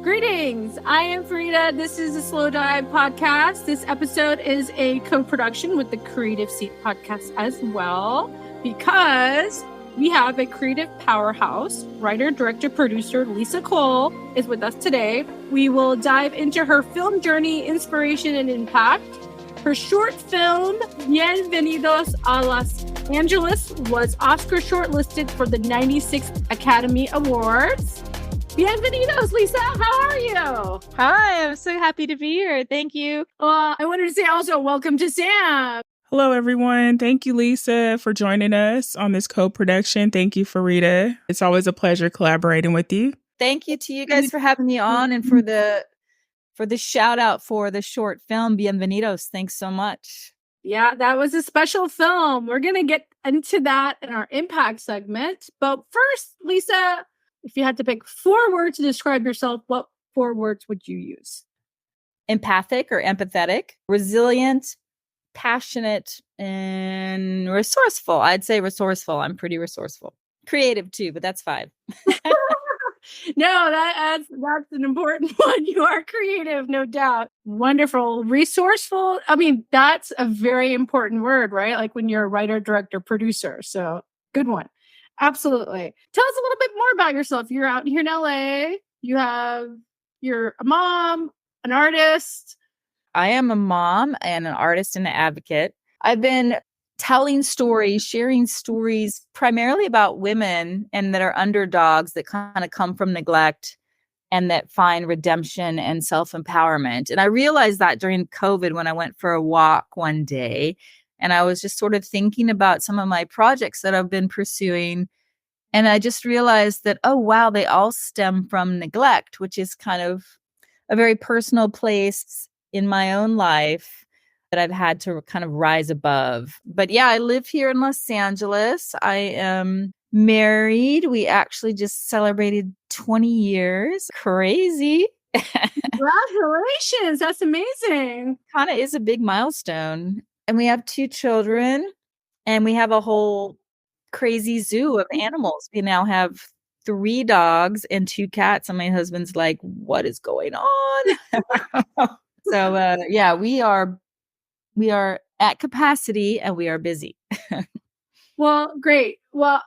Greetings. I am Frida. This is a Slow Dive podcast. This episode is a co-production with the Creative Seat podcast as well, because we have a creative powerhouse. Writer, director, producer Lisa Cole is with us today. We will dive into her film journey, inspiration, and impact. Her short film, Bienvenidos a Los Angeles, was Oscar-shortlisted for the 96th Academy Awards. Bienvenidos, Lisa. How are you? Hi, I'm so happy to be here. Thank you. I wanted to say also welcome to Sam. Hello, everyone. Thank you, Lisa, for joining us on this co-production. Thank you, Farida. It's always a pleasure collaborating with you. Thank you to you guys for having me on and for the shout out for the short film, Bienvenidos. Thanks so much. Yeah, that was a special film. We're going to get into that in our impact segment. But first, Lisa, if you had to pick 4 words to describe yourself, what 4 words would you use? Empathic or empathetic, resilient, passionate, and resourceful. I'd say resourceful. I'm pretty resourceful. Creative too, but that's 5. No, that's an important one. You are creative, no doubt. Wonderful. Resourceful. I mean, that's a very important word, right? Like when you're a writer, director, producer. So good one. Absolutely. Tell us a little bit more about yourself. You're out here in LA. You're a mom, an artist. I am a mom and an artist and an advocate. I've been telling stories, sharing stories primarily about women and that are underdogs that kind of come from neglect and that find redemption and self-empowerment. And I realized that during COVID when I went for a walk one day and I was just sort of thinking about some of my projects that I've been pursuing. And I just realized that, oh, wow, they all stem from neglect, which is kind of a very personal place in my own life that I've had to kind of rise above. But yeah, I live here in Los Angeles. I am married. We actually just celebrated 20 years. Crazy. Congratulations. That's amazing. Kind of is a big milestone. And we have 2 children and we have a whole crazy zoo of animals. We now have 3 dogs and 2 cats. And my husband's like, what is going on? So yeah, we are at capacity and we are busy. Well, great. Well,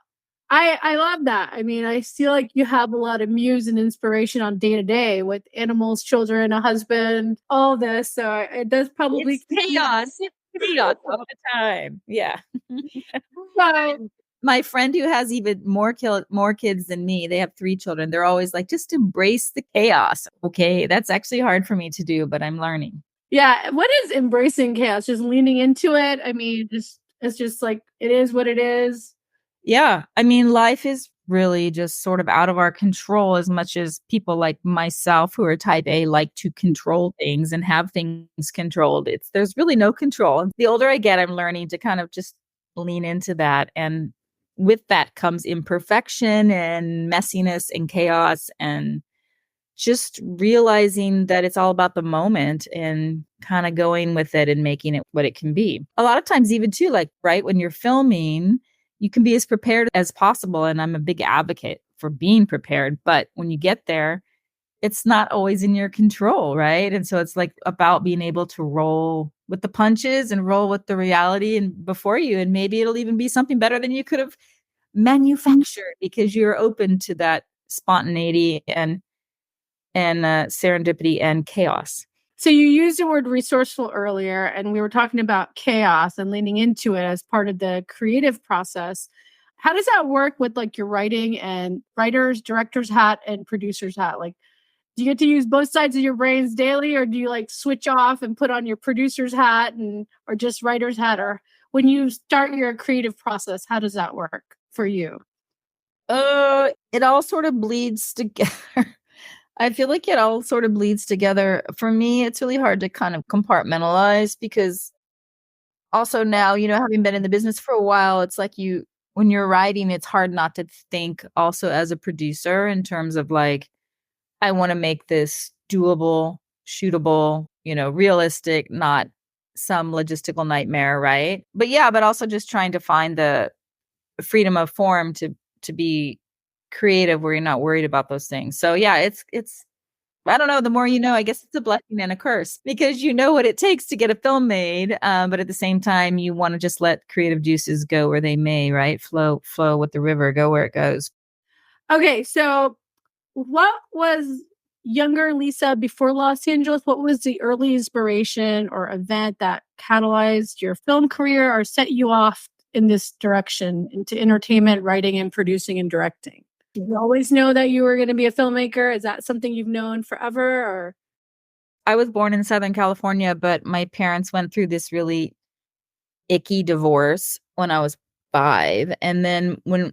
I love that. I mean, I feel like you have a lot of muse and inspiration on day to day with animals, children, a husband, all this. So it does probably chaos. It's chaos all the time. Yeah. So, my friend who has even more kids than me, they have 3 children. They're always like, just embrace the chaos. Okay, that's actually hard for me to do, but I'm learning. Yeah. What is embracing chaos? Just leaning into it? I mean, it's just like, it is what it is. Yeah. I mean, life is really just sort of out of our control as much as people like myself who are type A like to control things and have things controlled. There's really no control. And the older I get, I'm learning to kind of just lean into that. And with that comes imperfection and messiness and chaos and just realizing that it's all about the moment and kind of going with it and making it what it can be. A lot of times even too, like, right, when you're filming, you can be as prepared as possible. And I'm a big advocate for being prepared. But when you get there, it's not always in your control, right? And so it's like about being able to roll with the punches and roll with the reality and before you. And maybe it'll even be something better than you could have manufactured because you're open to that spontaneity and serendipity and chaos. So you used the word resourceful earlier, and we were talking about chaos and leaning into it as part of the creative process. How does that work with like your writing and writer's, director's hat and producer's hat? Like, do you get to use both sides of your brains daily, or do you like switch off and put on your producer's hat or just writer's hat? Or when you start your creative process, how does that work for you? It all sort of bleeds together. I feel like it all sort of bleeds together. For me, it's really hard to kind of compartmentalize because also now, having been in the business for a while, it's like when you're writing, it's hard not to think also as a producer in terms of like, I want to make this doable, shootable, realistic, not some logistical nightmare, right? But also just trying to find the freedom of form to be creative where you're not worried about those things. So yeah, it's I don't know. The more you know, I guess it's a blessing and a curse because you know what it takes to get a film made. But at the same time, you want to just let creative juices go where they may, right? Flow with the river, go where it goes. Okay, so what was younger Lisa before Los Angeles? What was the early inspiration or event that catalyzed your film career or set you off in this direction into entertainment, writing, and producing and directing? Did you always know that you were going to be a filmmaker? Is that something you've known forever? Or I was born in Southern California, but my parents went through this really icky divorce when I was 5. And then when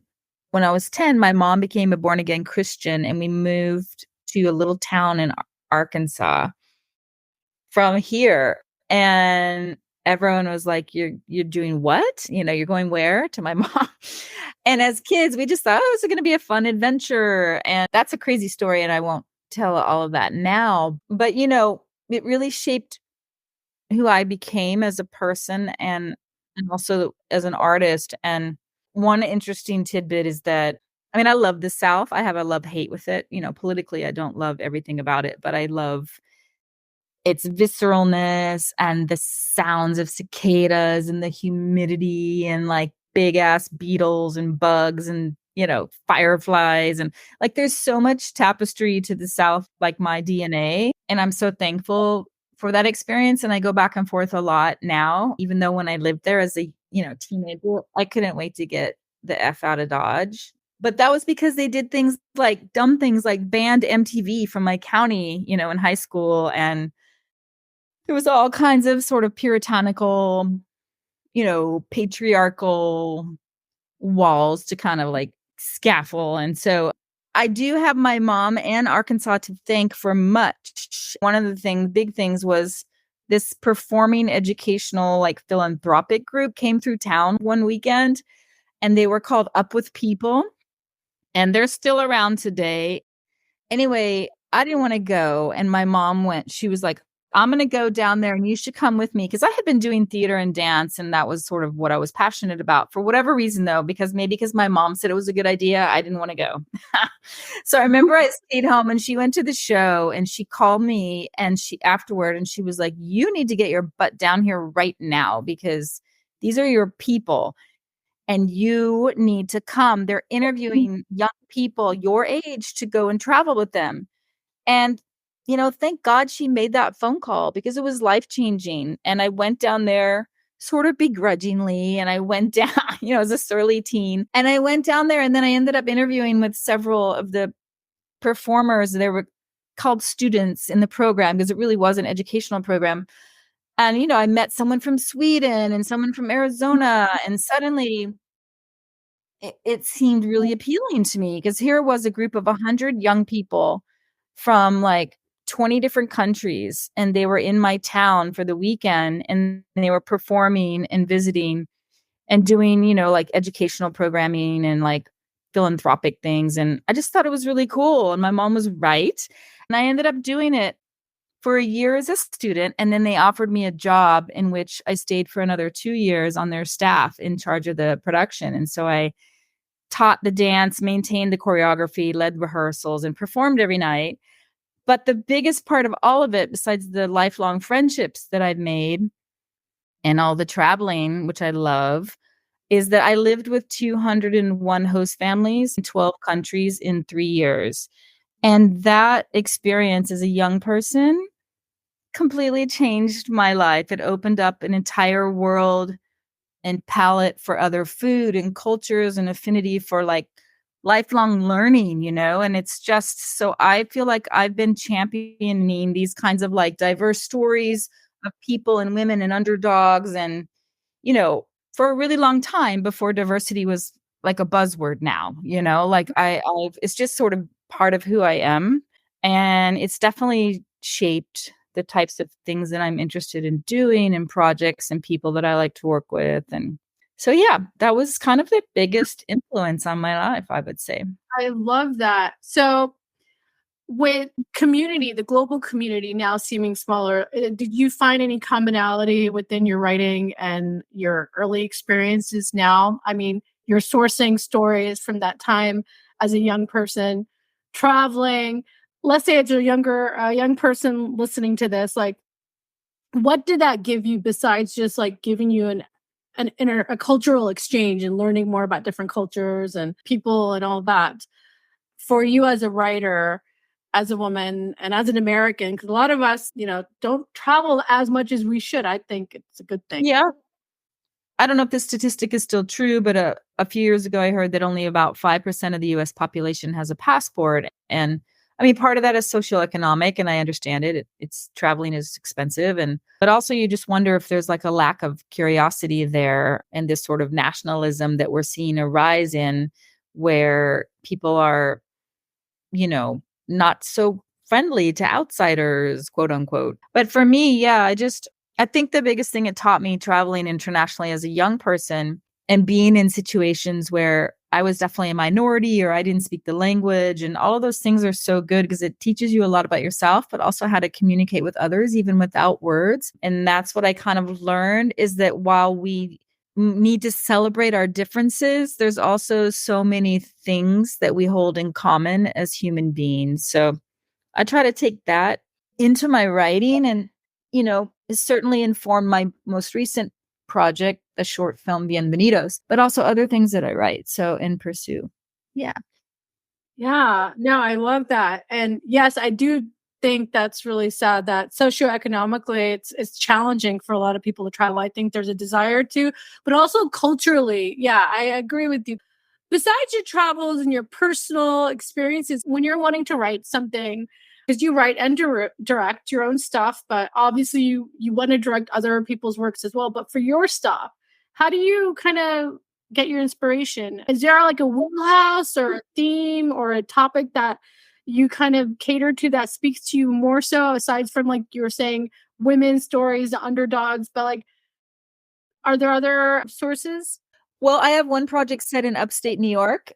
I was 10, my mom became a born again Christian and we moved to a little town in Arkansas from here. And everyone was like, you're doing what? You know, you're going where? To my mom. And as kids, we just thought, oh, it's going to be a fun adventure. And that's a crazy story. And I won't tell all of that now. But, you know, it really shaped who I became as a person and also as an artist. And one interesting tidbit is that, I mean, I love the South. I have a love-hate with it. You know, politically, I don't love everything about it, but I love its visceralness and the sounds of cicadas and the humidity and like big ass beetles and bugs and, you know, fireflies. And like, there's so much tapestry to the South, like my DNA. And I'm so thankful for that experience. And I go back and forth a lot now, even though when I lived there as a, you know, teenager, I couldn't wait to get the F out of Dodge. But that was because they did things like dumb things like banned MTV from my county, you know, in high school. And there was all kinds of sort of puritanical, you know, patriarchal walls to kind of like scaffold. And so I do have my mom and Arkansas to thank for much. One of the big things was this performing educational, like philanthropic group came through town one weekend and they were called Up With People. And they're still around today. Anyway, I didn't want to go. And my mom went. She was like, I'm going to go down there and you should come with me. Because I had been doing theater and dance. And that was sort of what I was passionate about. For whatever reason, though, because my mom said it was a good idea, I didn't want to go. So I remember I stayed home and she went to the show and she called me and afterward and she was like, you need to get your butt down here right now because these are your people. And you need to come. They're interviewing young people your age to go and travel with them. And, you know, thank God she made that phone call because it was life-changing. And I went down there sort of begrudgingly. And I went down, you know, as a surly teen. And I went down there and then I ended up interviewing with several of the performers. They were called students in the program because it really was an educational program. And, you know, I met someone from Sweden and someone from Arizona. And suddenly it seemed really appealing to me because here was a group of 100 young people from like 20 different countries. And they were in my town for the weekend and they were performing and visiting and doing, you know, like educational programming and like philanthropic things. And I just thought it was really cool. And my mom was right. And I ended up doing it for a year as a student. And then they offered me a job in which I stayed for another 2 years on their staff in charge of the production. And so I taught the dance, maintained the choreography, led rehearsals, and performed every night. But the biggest part of all of it, besides the lifelong friendships that I've made and all the traveling, which I love, is that I lived with 201 host families in 12 countries in 3 years. And that experience as a young person completely changed my life. It opened up an entire world and palette for other food and cultures and affinity for like lifelong learning, you know? And it's just, so I feel like I've been championing these kinds of like diverse stories of people and women and underdogs and, you know, for a really long time before diversity was like a buzzword now, you know, like I've, it's just sort of part of who I am. And it's definitely shaped the types of things that I'm interested in doing and projects and people that I like to work with. And so, yeah, that was kind of the biggest influence on my life, I would say. I love that. So with community, the global community now seeming smaller, did you find any commonality within your writing and your early experiences now? I mean, you're sourcing stories from that time as a young person, traveling, let's say it's a young person listening to this, like, what did that give you besides just like giving you a cultural exchange and learning more about different cultures and people and all that for you as a writer, as a woman, and as an American? Because a lot of us, don't travel as much as we should. I think it's a good thing. Yeah. I don't know if this statistic is still true, but a few years ago, I heard that only about 5% of the US population has a passport. And I mean, part of that is socioeconomic, and I understand it. It's traveling is expensive. But also you just wonder if there's like a lack of curiosity there and this sort of nationalism that we're seeing a rise in, where people are, not so friendly to outsiders, quote unquote. But for me, yeah, I think the biggest thing it taught me traveling internationally as a young person and being in situations where I was definitely a minority or I didn't speak the language, and all of those things are so good because it teaches you a lot about yourself, but also how to communicate with others, even without words. And that's what I kind of learned, is that while we need to celebrate our differences, there's also so many things that we hold in common as human beings. So I try to take that into my writing, and it certainly informed my most recent project, the short film Bienvenidos, but also other things that I write. So in pursue. Yeah. Yeah, no, I love that. And yes, I do think that's really sad that socioeconomically it's challenging for a lot of people to travel. I think there's a desire to, but also culturally, yeah, I agree with you. Besides your travels and your personal experiences, when you're wanting to write something, because you write and direct your own stuff, but obviously you want to direct other people's works as well. But for your stuff, how do you kind of get your inspiration? Is there like a wheelhouse or a theme or a topic that you kind of cater to that speaks to you more so, aside from, like you were saying, women's stories, the underdogs, but like, are there other sources? Well, I have one project set in upstate New York,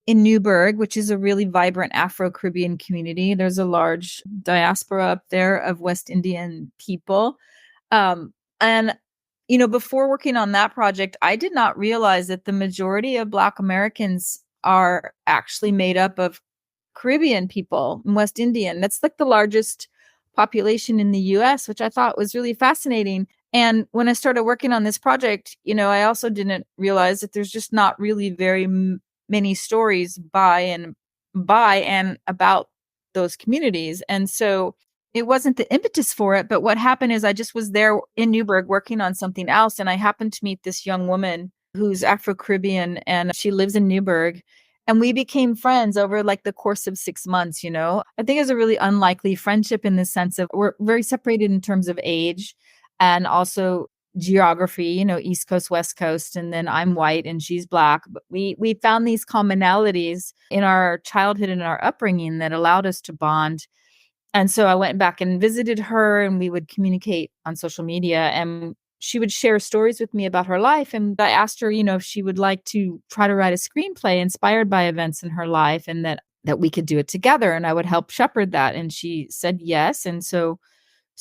in Newburgh, which is a really vibrant Afro-Caribbean community. There's a large diaspora up there of West Indian people. And before working on that project, I did not realize that the majority of Black Americans are actually made up of Caribbean people and West Indian. That's like the largest population in the US, which I thought was really fascinating. And when I started working on this project, I also didn't realize that there's just not really very many stories by and about those communities. And so it wasn't the impetus for it, but what happened is I just was there in Newburgh working on something else, and I happened to meet this young woman who's Afro-Caribbean, and she lives in Newburgh, and we became friends over like the course of 6 months. I think it's a really unlikely friendship in the sense of we're very separated in terms of age and also geography, East Coast, West Coast, and then I'm white and she's Black. But we found these commonalities in our childhood and our upbringing that allowed us to bond. And so I went back and visited her, and we would communicate on social media, and she would share stories with me about her life. And I asked her, if she would like to try to write a screenplay inspired by events in her life, and that we could do it together and I would help shepherd that. And she said yes. And so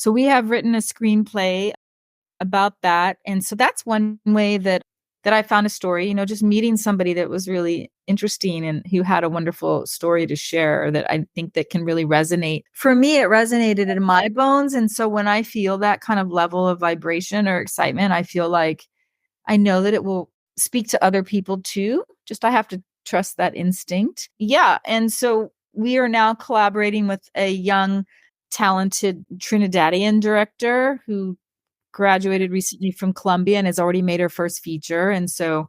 we have written a screenplay about that. And so that's one way that I found a story, just meeting somebody that was really interesting and who had a wonderful story to share that I think that can really resonate. For me, it resonated in my bones. And so when I feel that kind of level of vibration or excitement, I feel like I know that it will speak to other people too. Just I have to trust that instinct. Yeah. And so we are now collaborating with a young, talented Trinidadian director who graduated recently from Columbia and has already made her first feature. And so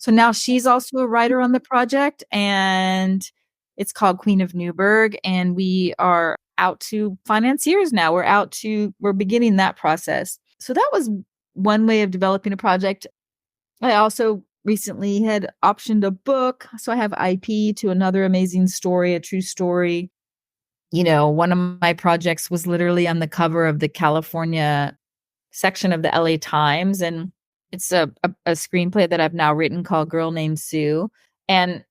now she's also a writer on the project, and it's called Queen of Newburgh. And we are out to financiers now. We're beginning that process. So that was one way of developing a project. I also recently had optioned a book. So I have IP to another amazing story, a true story. One of my projects was literally on the cover of the California section of the LA Times. And it's a screenplay that I've now written called Girl Named Sue. And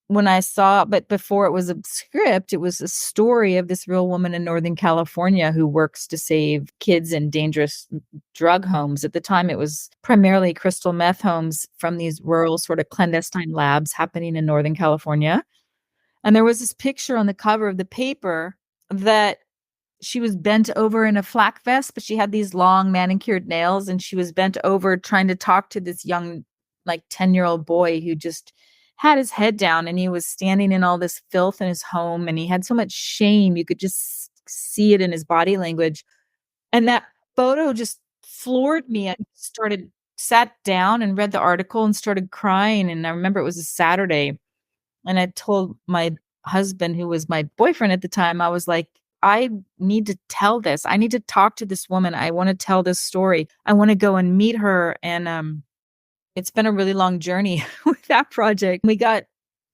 when I saw, but before it was a script, it was a story of this real woman in Northern California who works to save kids in dangerous drug homes. At the time, it was primarily crystal meth homes from these rural sort of clandestine labs happening in Northern California. And there was this picture on the cover of the paper that she was bent over in a flak vest, but she had these long manicured nails, and she was bent over trying to talk to this young, like 10-year-old boy who just had his head down, and he was standing in all this filth in his home, and he had so much shame. You could just see it in his body language. And that photo just floored me. I sat down and read the article and started crying. And I remember it was a Saturday. And I told my husband, who was my boyfriend at the time, I was like, I need to tell this. I need to talk to this woman. I want to tell this story. I want to go and meet her. And it's been a really long journey with that project. We got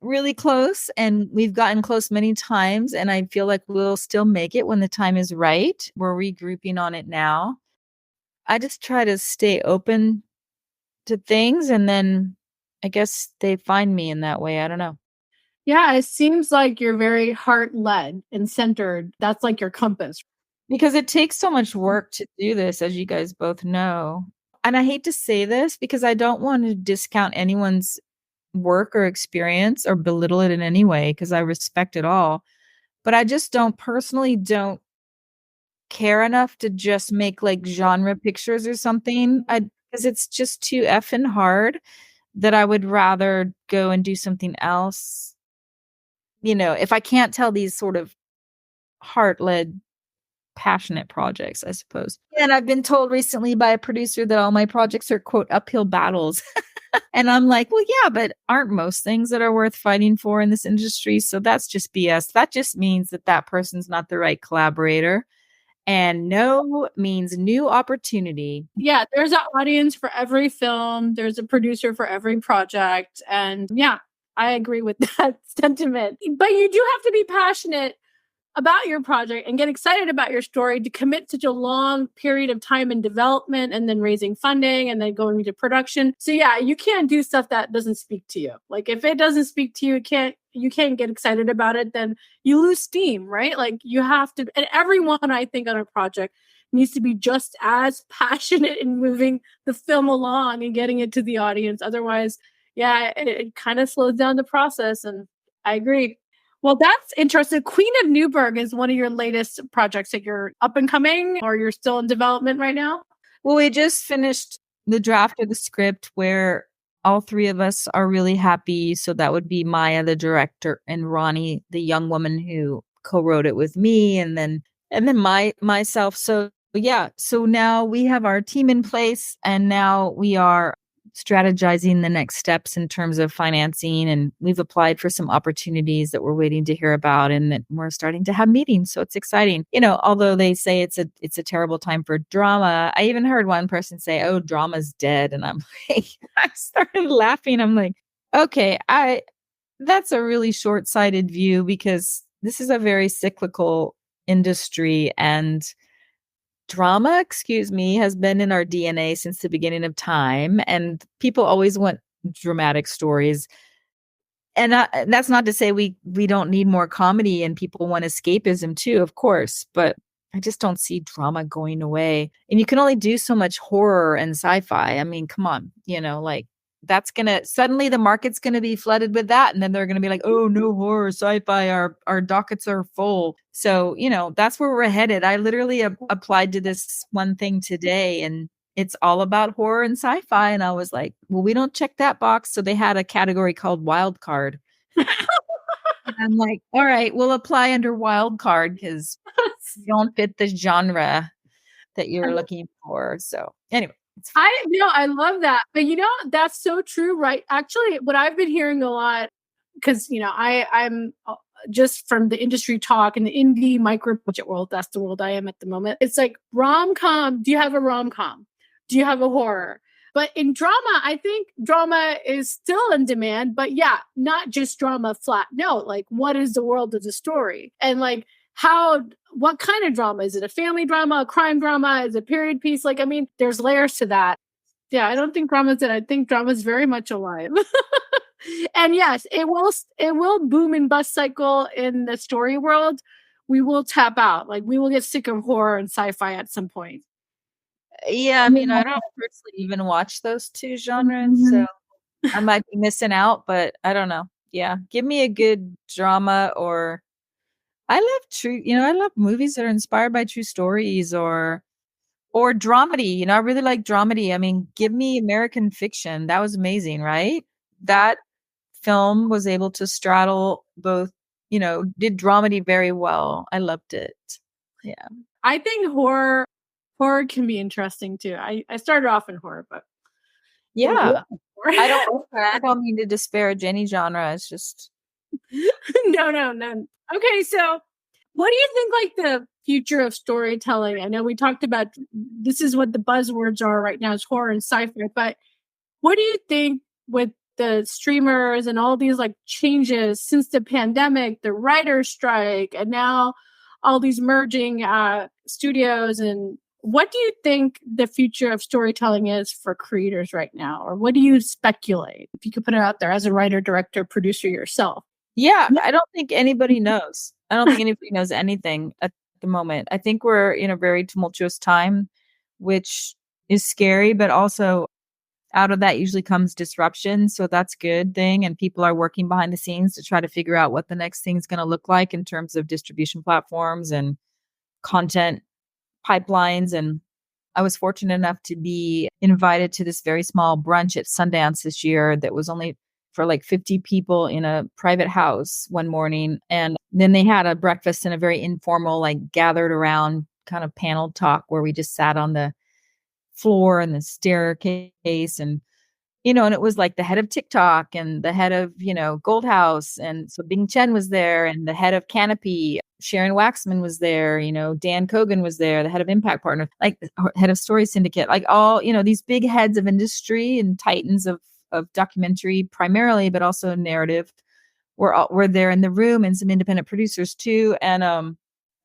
really close, and we've gotten close many times. And I feel like we'll still make it when the time is right. We're regrouping on it now. I just try to stay open to things, and then I guess they find me in that way. I don't know. Yeah, it seems like you're very heart-led and centered. That's like your compass. Because it takes so much work to do this, as you guys both know. And I hate to say this because I don't want to discount anyone's work or experience or belittle it in any way, because I respect it all. But I just don't care enough to just make like genre pictures or something. Because it's just too effing hard, that I would rather go and do something else. You know, if I can't tell these sort of heart-led, passionate projects, I suppose. And I've been told recently by a producer that all my projects are, quote, uphill battles. And I'm like, well, yeah, but aren't most things that are worth fighting for in this industry? So that's just BS. That just means that that person's not the right collaborator. And no means new opportunity. Yeah, there's an audience for every film. There's a producer for every project. And yeah, I agree with that sentiment. But you do have to be passionate about your project and get excited about your story to commit such a long period of time in development and then raising funding and then going into production. So yeah, you can't do stuff that doesn't speak to you. Like if it doesn't speak to you, you can't get excited about it, then you lose steam, right? Like you have to, and everyone I think on a project needs to be just as passionate in moving the film along and getting it to the audience. Otherwise, yeah, it kind of slows down the process. And I agree. Well, that's interesting. Queen of Newburgh is one of your latest projects that you're up and coming, or you're still in development right now? Well, we just finished the draft of the script where all three of us are really happy. So that would be Maya, the director, and Ronnie, the young woman who co-wrote it with me, and then myself. So yeah, so now we have our team in place, and now we are strategizing the next steps in terms of financing, and we've applied for some opportunities that we're waiting to hear about, and that we're starting to have meetings. So it's exciting. You know, although they say it's a terrible time for drama, I even heard one person say, "Oh, drama's dead." And I'm like, I started laughing. I'm like, okay, that's a really short-sighted view, because this is a very cyclical industry, and drama, has been in our DNA since the beginning of time, and people always want dramatic stories. And that's not to say we don't need more comedy, and people want escapism too, of course, but I just don't see drama going away. And you can only do so much horror and sci-fi. I mean, come on, like that's suddenly the market's gonna be flooded with that, and then they're gonna be like, oh, no horror, sci-fi, our dockets are full. So that's where we're headed. I literally applied to this one thing today, and it's all about horror and sci-fi, and I was like, well, we don't check that box. So they had a category called wild card. I'm like, all right, we'll apply under wild card because you don't fit the genre that you're looking for. So anyway. I love that. But that's so true, right? Actually, what I've been hearing a lot, because I'm just from the industry talk and the indie micro budget world, that's the world I am at the moment. It's like rom-com. Do you have a rom-com? Do you have a horror? But in drama, I think drama is still in demand, but yeah, not just drama flat. No, like what is the world of the story? And like what kind of drama? Is it a family drama, a crime drama? Is it a period piece? Like, I mean, there's layers to that. Yeah, I don't think drama's it. I think drama's very much alive. And yes, it will boom and bust cycle in the story world. We will tap out. Like we will get sick of horror and sci-fi at some point. Yeah, I mean, I don't personally even watch those two genres, so I might be missing out, but I don't know. Yeah. Give me a good drama, or I love movies that are inspired by true stories, or dramedy. I really like dramedy. I mean, give me American Fiction. That was amazing, right? That film was able to straddle both, did dramedy very well. I loved it. Yeah. I think horror can be interesting too. I started off in horror, but Yeah. I don't mean to disparage any genre. It's just no. Okay, so what do you think like the future of storytelling? I know we talked about this is what the buzzwords are right now is horror and sci-fi, but what do you think with the streamers and all these like changes since the pandemic, the writer's strike, and now all these merging studios, and what do you think the future of storytelling is for creators right now? Or what do you speculate? If you could put it out there as a writer, director, producer yourself. Yeah, I don't think anybody knows. I don't think anybody knows anything at the moment. I think we're in a very tumultuous time, which is scary, but also out of that usually comes disruption. So that's a good thing. And people are working behind the scenes to try to figure out what the next thing is going to look like in terms of distribution platforms and content pipelines. And I was fortunate enough to be invited to this very small brunch at Sundance this year that was only for like 50 people in a private house one morning. And then they had a breakfast and a very informal, like gathered around kind of panel talk where we just sat on the floor and the staircase, and it was like the head of TikTok and the head of, Gold House. And so Bing Chen was there, and the head of Canopy, Sharon Waxman was there, Dan Kogan was there, the head of Impact Partner, like the head of Story Syndicate, like all, these big heads of industry and titans of documentary primarily, but also narrative were there in the room, and some independent producers too. And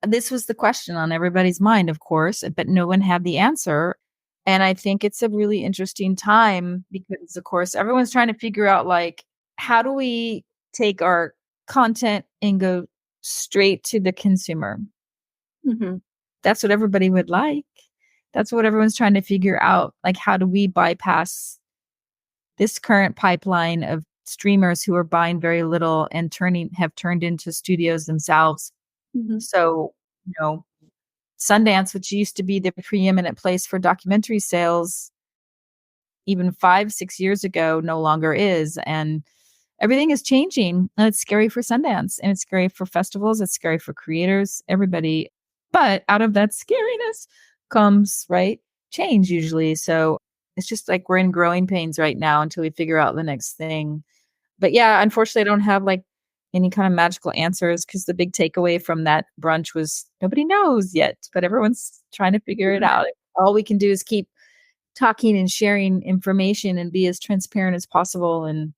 this was the question on everybody's mind, of course, but no one had the answer. And I think it's a really interesting time because, of course, everyone's trying to figure out, like, how do we take our content and go straight to the consumer? Mm-hmm. That's what everybody would like. That's what everyone's trying to figure out. Like, how do we bypass this current pipeline of streamers who are buying very little and have turned into studios themselves? Mm-hmm. So, Sundance, which used to be the preeminent place for documentary sales even 5-6 years ago, no longer is. And everything is changing. And it's scary for Sundance, and it's scary for festivals. It's scary for creators, everybody. But out of that scariness comes, right, change usually. So it's just like we're in growing pains right now until we figure out the next thing. But yeah, unfortunately, I don't have like any kind of magical answers, because the big takeaway from that brunch was nobody knows yet, but everyone's trying to figure it out. All we can do is keep talking and sharing information and be as transparent as possible. And,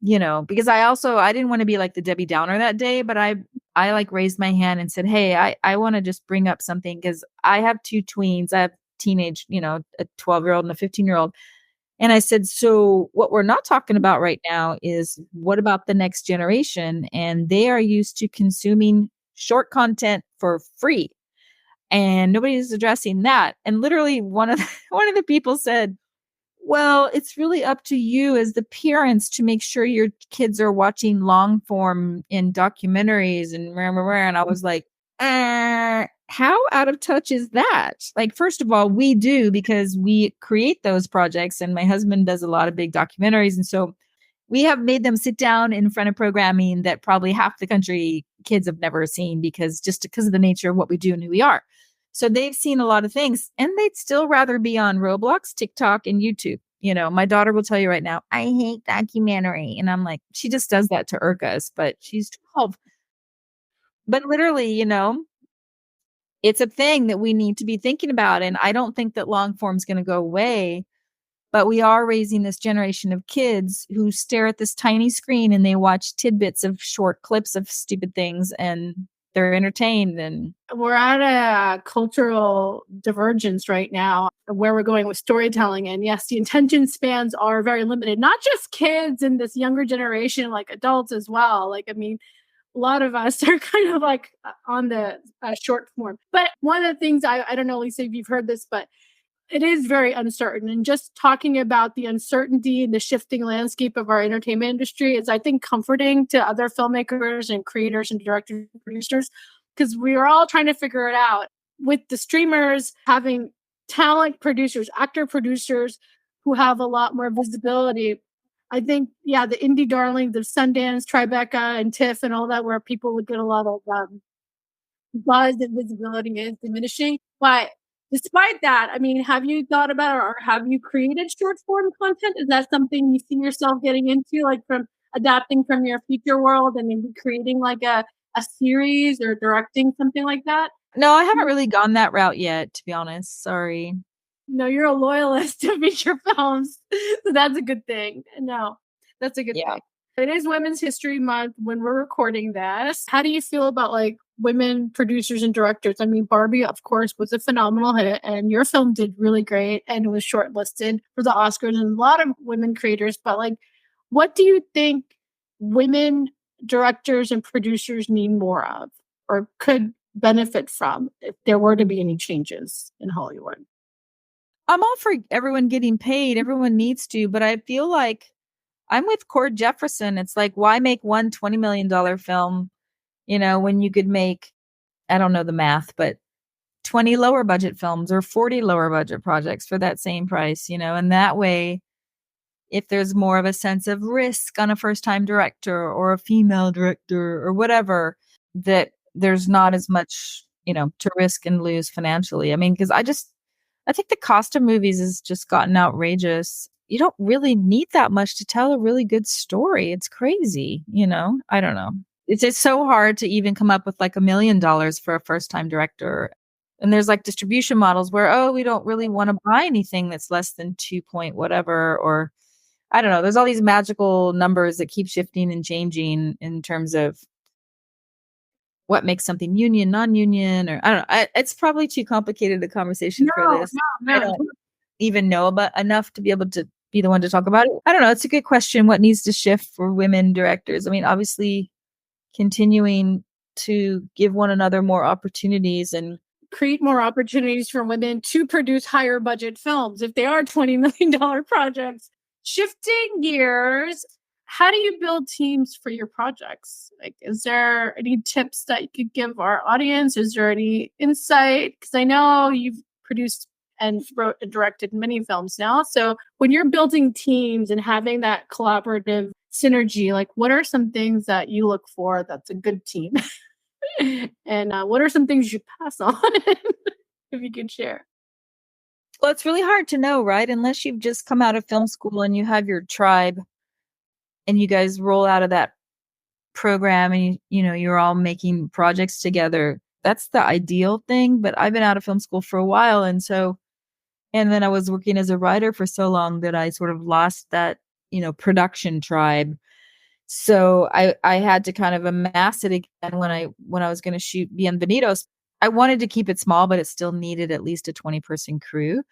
because I didn't want to be like the Debbie Downer that day, but I like raised my hand and said, hey, I want to just bring up something, because I have two tweens. I have teenage, a 12-year-old and a 15-year-old. And I said, so what we're not talking about right now is what about the next generation? And they are used to consuming short content for free. And nobody is addressing that. And literally one of the people said, well, it's really up to you as the parents to make sure your kids are watching long form in documentaries and rah, rah, rah. And I was like, how out of touch is that? Like, first of all, we do, because we create those projects, and my husband does a lot of big documentaries. And so we have made them sit down in front of programming that probably half the country kids have never seen, because of the nature of what we do and who we are. So they've seen a lot of things, and they'd still rather be on Roblox, TikTok, and YouTube. My daughter will tell you right now, I hate documentary. And I'm like, she just does that to irk us, but she's 12. But literally, it's a thing that we need to be thinking about. And I don't think that long form is going to go away, but we are raising this generation of kids who stare at this tiny screen and they watch tidbits of short clips of stupid things, and they're entertained. And we're at a cultural divergence right now where we're going with storytelling. And yes, the attention spans are very limited, not just kids and this younger generation, like adults as well. Like, I mean, a lot of us are kind of like on the short form. But one of the things I don't know, Lisa, if you've heard this, but It is very uncertain. And just talking about the uncertainty and the shifting landscape of our entertainment industry is, I think, comforting to other filmmakers and creators and directors and producers, because we are all trying to figure it out. With the streamers having talent producers, actor producers who have a lot more visibility, I think, yeah, the indie darlings of Sundance, Tribeca, and TIFF and all that, where people would get a lot of buzz and visibility is diminishing. But despite that, I mean, have you thought about or have you created short form content? Is that something you see yourself getting into, like from adapting from your feature world and maybe creating like a series or directing something like that? No, I haven't really gone that route yet, to be honest. Sorry. No, you're a loyalist to feature films. So that's a good thing. No, that's a good thing. It is Women's History Month when we're recording this. How do you feel about like women producers and directors? I mean, Barbie, of course, was a phenomenal hit, and your film did really great and it was shortlisted for the Oscars, and a lot of women creators. But like, what do you think women directors and producers need more of or could benefit from if there were to be any changes in Hollywood? I'm all for everyone getting paid. Everyone needs to, but I feel like I'm with Cord Jefferson. It's like, why make one $20 million film, when you could make, I don't know the math, but 20 lower budget films or 40 lower budget projects for that same price, and that way, if there's more of a sense of risk on a first time director or a female director or whatever, that there's not as much, to risk and lose financially. I mean, because I think the cost of movies has just gotten outrageous. You don't really need that much to tell a really good story. It's crazy, I don't know. It's just so hard to even come up with like $1 million for a first time director. And there's like distribution models where, we don't really want to buy anything that's less than 2 point whatever, or I don't know. There's all these magical numbers that keep shifting and changing in terms of what makes something union, non-union, or I don't know. It's probably too complicated a conversation for this. No. I don't even know about enough to be able to be the one to talk about it. I don't know. It's a good question. What needs to shift for women directors? I mean, obviously continuing to give one another more opportunities and create more opportunities for women to produce higher budget films if they are $20 million projects. Shifting gears, how do you build teams for your projects? Like, is there any tips that you could give our audience? Is there any insight? Because I know you've produced and wrote and directed many films now. So when you're building teams and having that collaborative synergy, like what are some things that you look for that's a good team? And what are some things you pass on, if you could share? Well, it's really hard to know, right? Unless you've just come out of film school and you have your tribe and you guys roll out of that program and you're all making projects together. That's the ideal thing. But I've been out of film school for a while. And then I was working as a writer for so long that I sort of lost that, production tribe. So I had to kind of amass it again when I was going to shoot Bienvenidos. I wanted to keep it small, but it still needed at least a 20-person crew.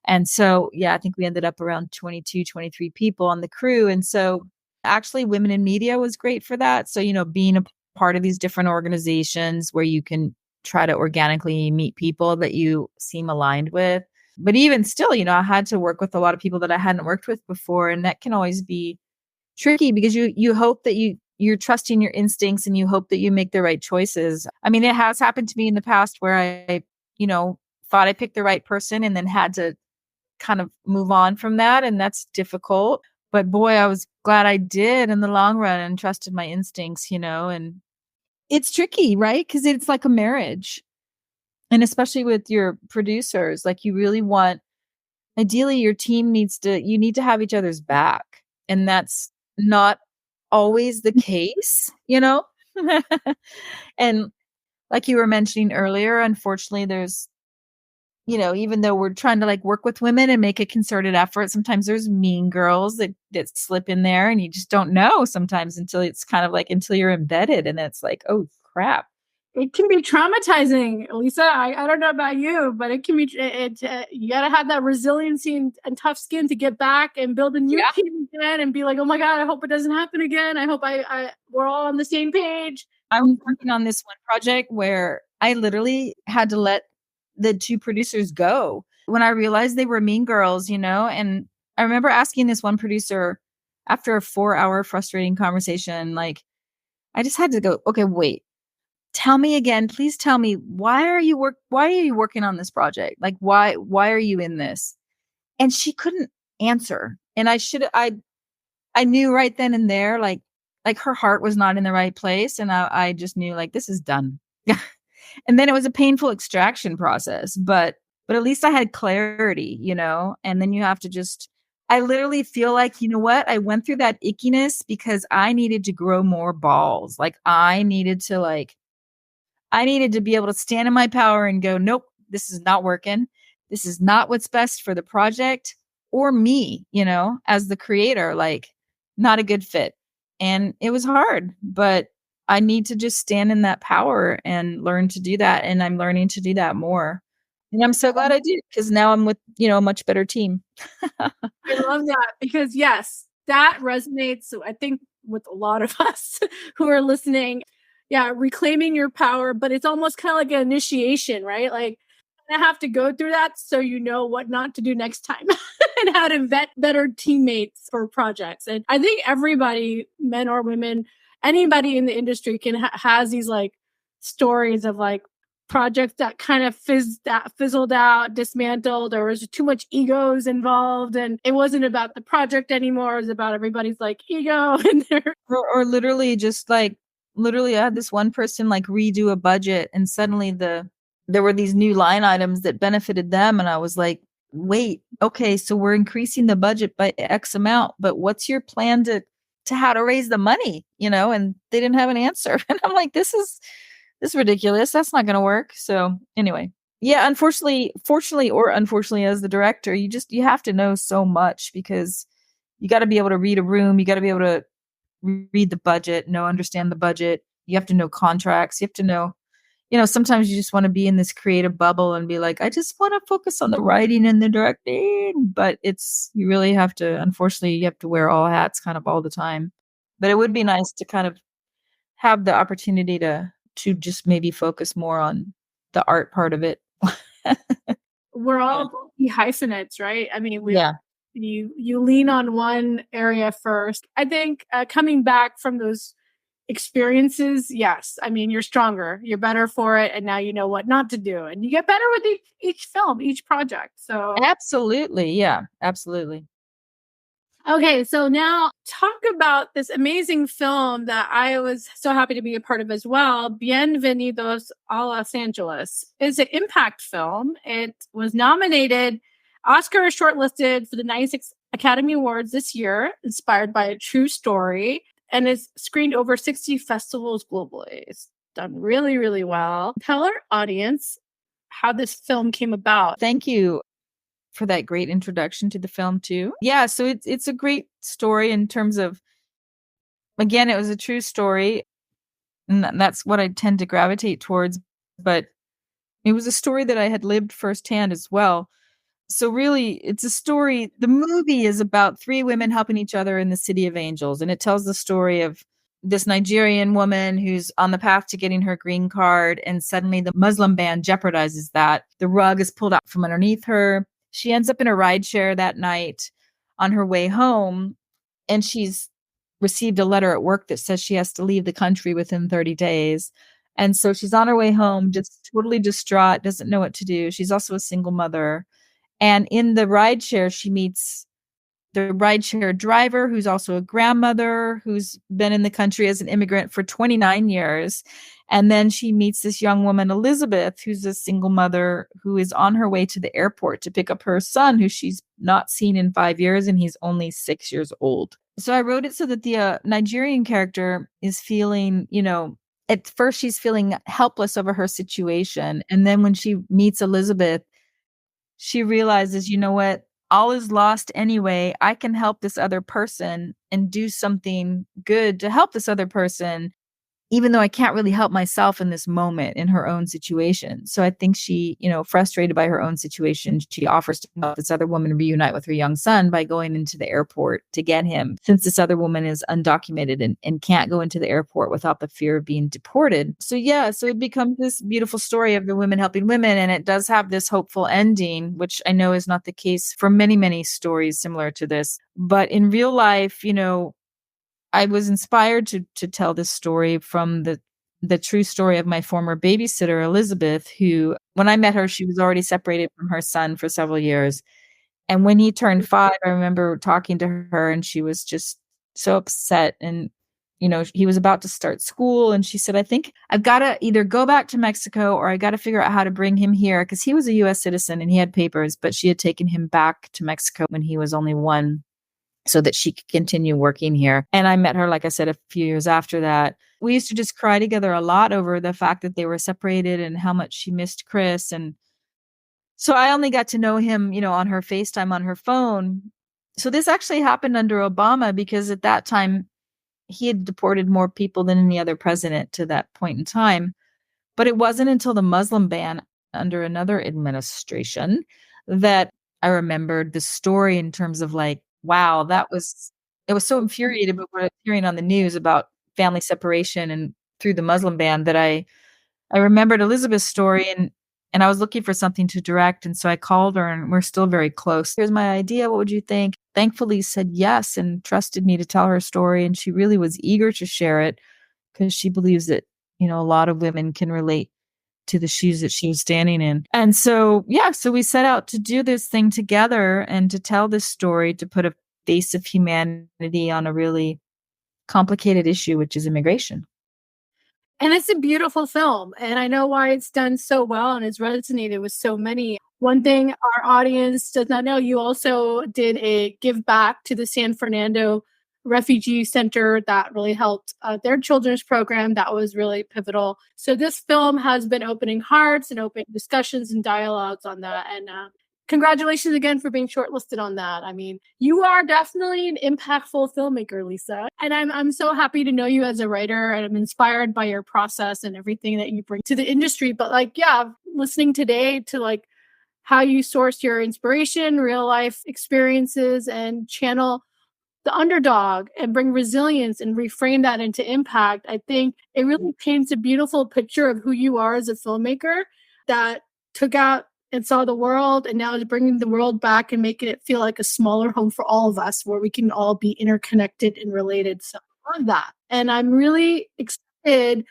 And so, I think we ended up around 22, 23 people on the crew. And so actually Women in Media was great for that. So, being a part of these different organizations where you can try to organically meet people that you seem aligned with. But even still, I had to work with a lot of people that I hadn't worked with before. And that can always be tricky because you hope that you're trusting your instincts and you hope that you make the right choices. I mean, it has happened to me in the past where I thought I picked the right person and then had to kind of move on from that. And that's difficult. But boy, I was glad I did in the long run and trusted my instincts, and it's tricky, right? Because it's like a marriage. And especially with your producers, like you really want, ideally your team you need to have each other's back. And that's not always the case, And like you were mentioning earlier, unfortunately, there's, even though we're trying to like work with women and make a concerted effort, sometimes there's mean girls that slip in there and you just don't know sometimes until it's kind of like until you're embedded and it's like, oh crap. It can be traumatizing, Lisa. I don't know about you, but it can be. You got to have that resiliency and tough skin to get back and build a new team again and be like, oh my God, I hope it doesn't happen again. I hope we're all on the same page. I'm working on this one project where I literally had to let the two producers go when I realized they were mean girls, and I remember asking this one producer after a 4-hour frustrating conversation, like, I just had to go, okay, wait, tell me again, please tell me, why are you working on this project? Like, why are you in this? And she couldn't answer. And I knew right then and there, like her heart was not in the right place. And I just knew, like, this is done. And then it was a painful extraction process, but at least I had clarity, and then you have to I literally feel like, you know what? I went through that ickiness because I needed to grow more balls. Like I needed to be able to stand in my power and go, nope, this is not working. This is not what's best for the project or me, as the creator, like not a good fit. And it was hard, but I need to just stand in that power and learn to do that. And I'm learning to do that more. And I'm so glad I did, because now I'm with, a much better team. I love that, because yes, that resonates, I think, with a lot of us who are listening. Yeah, reclaiming your power, but it's almost kind of like an initiation, right? Like, I have to go through that so you know what not to do next time and how to vet better teammates for projects. And I think everybody, men or women, anybody in the industry has these like stories of like projects that kind of fizzled out, dismantled, or was too much egos involved, and it wasn't about the project anymore. It was about everybody's like ego and their or literally just like I had this one person like redo a budget, and suddenly there were these new line items that benefited them, and I was like, wait, okay, so we're increasing the budget by X amount, but what's your plan to how to raise the money? And they didn't have an answer. And I'm like, this is ridiculous. That's not going to work. So anyway, yeah, fortunately or unfortunately, as the director, you have to know so much, because you got to be able to read a room. You got to be able to read the budget, understand the budget. You have to know contracts. You have to know, sometimes you just want to be in this creative bubble and be like, I just want to focus on the writing and the directing. But you really have to, unfortunately, you have to wear all hats kind of all the time. But it would be nice to kind of have the opportunity to just maybe focus more on the art part of it. We're all hyphenates, right? I mean, yeah. You lean on one area first. I think coming back from those experiences, yes, I mean, you're stronger, you're better for it, and now you know what not to do, and you get better with each film, each project. So absolutely, yeah, absolutely. Okay, so now talk about this amazing film that I was so happy to be a part of as well. Bienvenidos a Los Angeles is an impact film. It was nominated, Oscar-shortlisted for the 96 Academy Awards this year, inspired by a true story, and is screened over 60 festivals globally. It's done really, really well. Tell our audience how this film came about. Thank you for that great introduction to the film too. Yeah, so it's a great story in terms of, again, it was a true story, and that's what I tend to gravitate towards, but it was a story that I had lived firsthand as well. So really, it's a story. The movie is about 3 women helping each other in the City of Angels, and it tells the story of this Nigerian woman who's on the path to getting her green card, and suddenly the Muslim ban jeopardizes that. The rug is pulled out from underneath her. She ends up in a rideshare that night on her way home, and she's received a letter at work that says she has to leave the country within 30 days. And so she's on her way home, just totally distraught, doesn't know what to do. She's also a single mother. And in the rideshare, she meets the rideshare driver, who's also a grandmother, who's been in the country as an immigrant for 29 years. And then she meets this young woman, Elizabeth, who's a single mother who is on her way to the airport to pick up her son, who she's not seen in 5 years, and he's only 6 years old. So I wrote it so that the Nigerian character is feeling, at first she's feeling helpless over her situation. And then when she meets Elizabeth, she realizes, you know what? All is lost anyway. I can help this other person and do something good to help this other person. even though I can't really help myself in this moment in her own situation. So I think she, frustrated by her own situation, she offers to help this other woman reunite with her young son by going into the airport to get him, since this other woman is undocumented and can't go into the airport without the fear of being deported. So it becomes this beautiful story of the women helping women. And it does have this hopeful ending, which I know is not the case for many, many stories similar to this. But in real life, I was inspired to tell this story from the true story of my former babysitter, Elizabeth, who, when I met her, she was already separated from her son for several years. And when he turned 5, I remember talking to her, and she was just so upset. And, he was about to start school. And she said, I think I've got to either go back to Mexico, or I got to figure out how to bring him here, because he was a US citizen and he had papers, but she had taken him back to Mexico when he was only 1, so that she could continue working here. And I met her, like I said, a few years after that. We used to just cry together a lot over the fact that they were separated and how much she missed Chris. And so I only got to know him, on her FaceTime on her phone. So this actually happened under Obama, because at that time he had deported more people than any other president to that point in time. But it wasn't until the Muslim ban under another administration that I remembered the story, in terms of like, wow, it was so infuriated by what I was hearing on the news about family separation and through the Muslim ban, that I remembered Elizabeth's story, and I was looking for something to direct. And so I called her, and we're still very close. Here's my idea. What would you think? Thankfully said yes, and trusted me to tell her story. And she really was eager to share it, because she believes that, a lot of women can relate to the shoes that she was standing in. And so, so we set out to do this thing together and to tell this story, to put a face of humanity on a really complicated issue, which is immigration. And it's a beautiful film. And I know why it's done so well and it's resonated with so many. One thing our audience does not know, you also did a give back to the San Fernando Refugee Center that really helped their children's program. That was really pivotal. So this film has been opening hearts and opening discussions and dialogues on that. And congratulations again for being shortlisted on that. I mean, you are definitely an impactful filmmaker, Lisa. And I'm so happy to know you as a writer, and I'm inspired by your process and everything that you bring to the industry. But listening today to how you source your inspiration, real life experiences, and channel the underdog and bring resilience and reframe that into impact, I think it really paints a beautiful picture of who you are as a filmmaker that took out and saw the world, and now is bringing the world back and making it feel like a smaller home for all of us, where we can all be interconnected and related. So I love that. And I'm really excited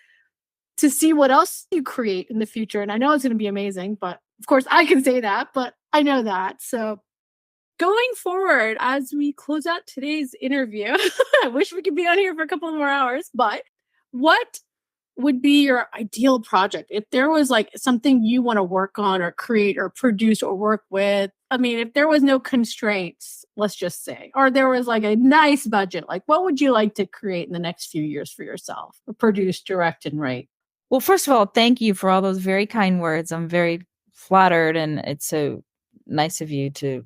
to see what else you create in the future. And I know it's going to be amazing, but of course I can say that, but I know that. So going forward, as we close out today's interview, I wish we could be on here for a couple more hours, but what would be your ideal project? If there was something you want to work on or create or produce or work with, I mean, if there was no constraints, let's just say, or there was a nice budget, what would you like to create in the next few years for yourself, or produce, direct, and write? Well, first of all, thank you for all those very kind words. I'm very flattered, and it's so nice of you to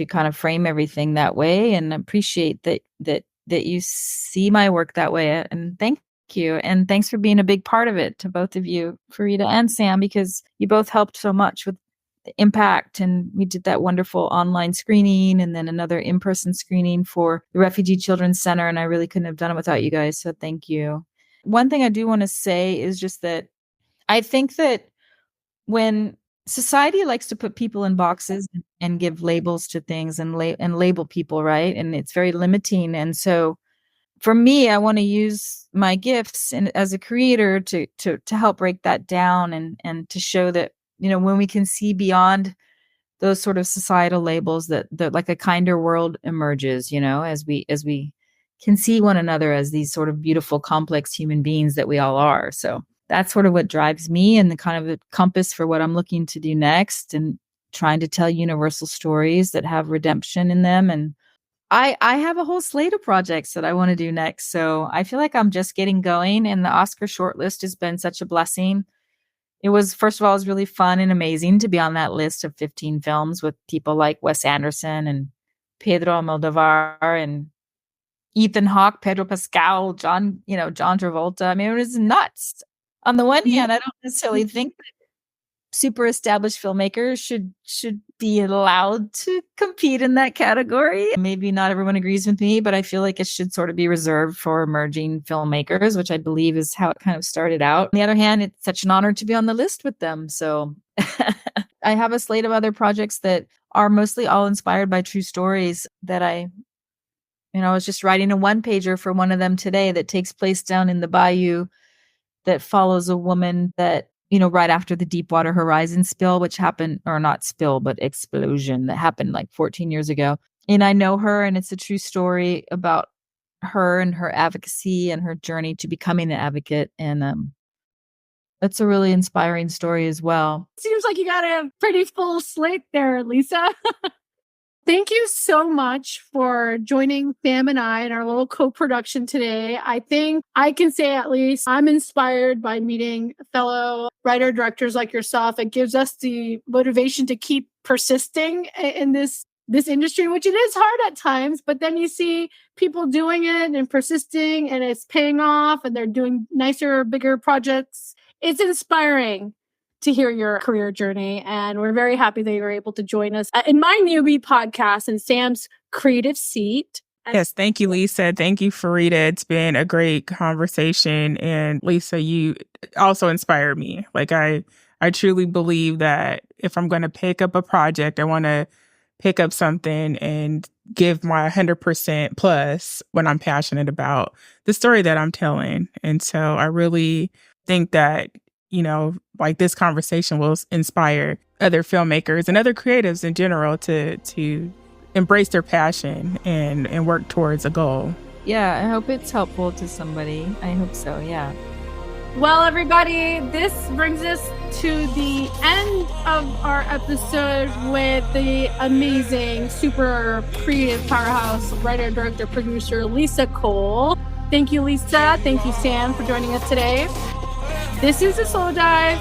kind of frame everything that way, and appreciate that you see my work that way. And thank you. And thanks for being a big part of it, to both of you, Farida and Sam, because you both helped so much with the impact. And we did that wonderful online screening, and then another in-person screening for the Refugee Children's Center. And I really couldn't have done it without you guys. So thank you. One thing I do want to say is just that I think that when society likes to put people in boxes and give labels to things, and label people, right? And it's very limiting. And so for me, I want to use my gifts and as a creator to help break that down, and to show that, when we can see beyond those sort of societal labels, that like a kinder world emerges, as we can see one another as these sort of beautiful, complex human beings that we all are. So that's sort of what drives me, and the kind of the compass for what I'm looking to do next, and trying to tell universal stories that have redemption in them. And I have a whole slate of projects that I want to do next. So I feel like I'm just getting going, and the Oscar shortlist has been such a blessing. It was, first of all, it was really fun and amazing to be on that list of 15 films with people like Wes Anderson and Pedro Almodovar, and Ethan Hawke, Pedro Pascal, John Travolta. I mean, it was nuts. On the one hand, I don't necessarily think that super established filmmakers should be allowed to compete in that category. Maybe not everyone agrees with me, but I feel like it should sort of be reserved for emerging filmmakers, which I believe is how it kind of started out. On the other hand, it's such an honor to be on the list with them. So I have a slate of other projects that are mostly all inspired by true stories that I was just writing a one-pager for one of them today that takes place down in the bayou that follows a woman that, right after the Deepwater Horizon spill, which happened, or not spill, but explosion that happened like 14 years ago. And I know her, and it's a true story about her and her advocacy and her journey to becoming an advocate. And that's a really inspiring story as well. Seems like you got a pretty full slate there, Lisa. Thank you so much for joining Sam and I in our little co-production today. I think I can say at least I'm inspired by meeting fellow writer-directors like yourself. It gives us the motivation to keep persisting in this industry, which it is hard at times, but then you see people doing it and persisting and it's paying off and they're doing nicer, bigger projects. It's inspiring to hear your career journey. And we're very happy that you were able to join us in my newbie podcast in Sam's Creative Seat. Yes, thank you, Lisa. Thank you, Farida. It's been a great conversation. And Lisa, you also inspired me. Like I truly believe that if I'm going to pick up a project, I want to pick up something and give my 100% plus what I'm passionate about, the story that I'm telling. And so I really think that like this conversation will inspire other filmmakers and other creatives in general to embrace their passion and work towards a goal. Yeah, I hope it's helpful to somebody. I hope so, yeah. Well, everybody, this brings us to the end of our episode with the amazing, super creative powerhouse writer, director, producer, Lisa Cole. Thank you, Lisa. Thank you, Sam, for joining us today. This is a Slow Dive.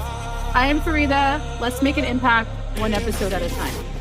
I am Farida. Let's make an impact one episode at a time.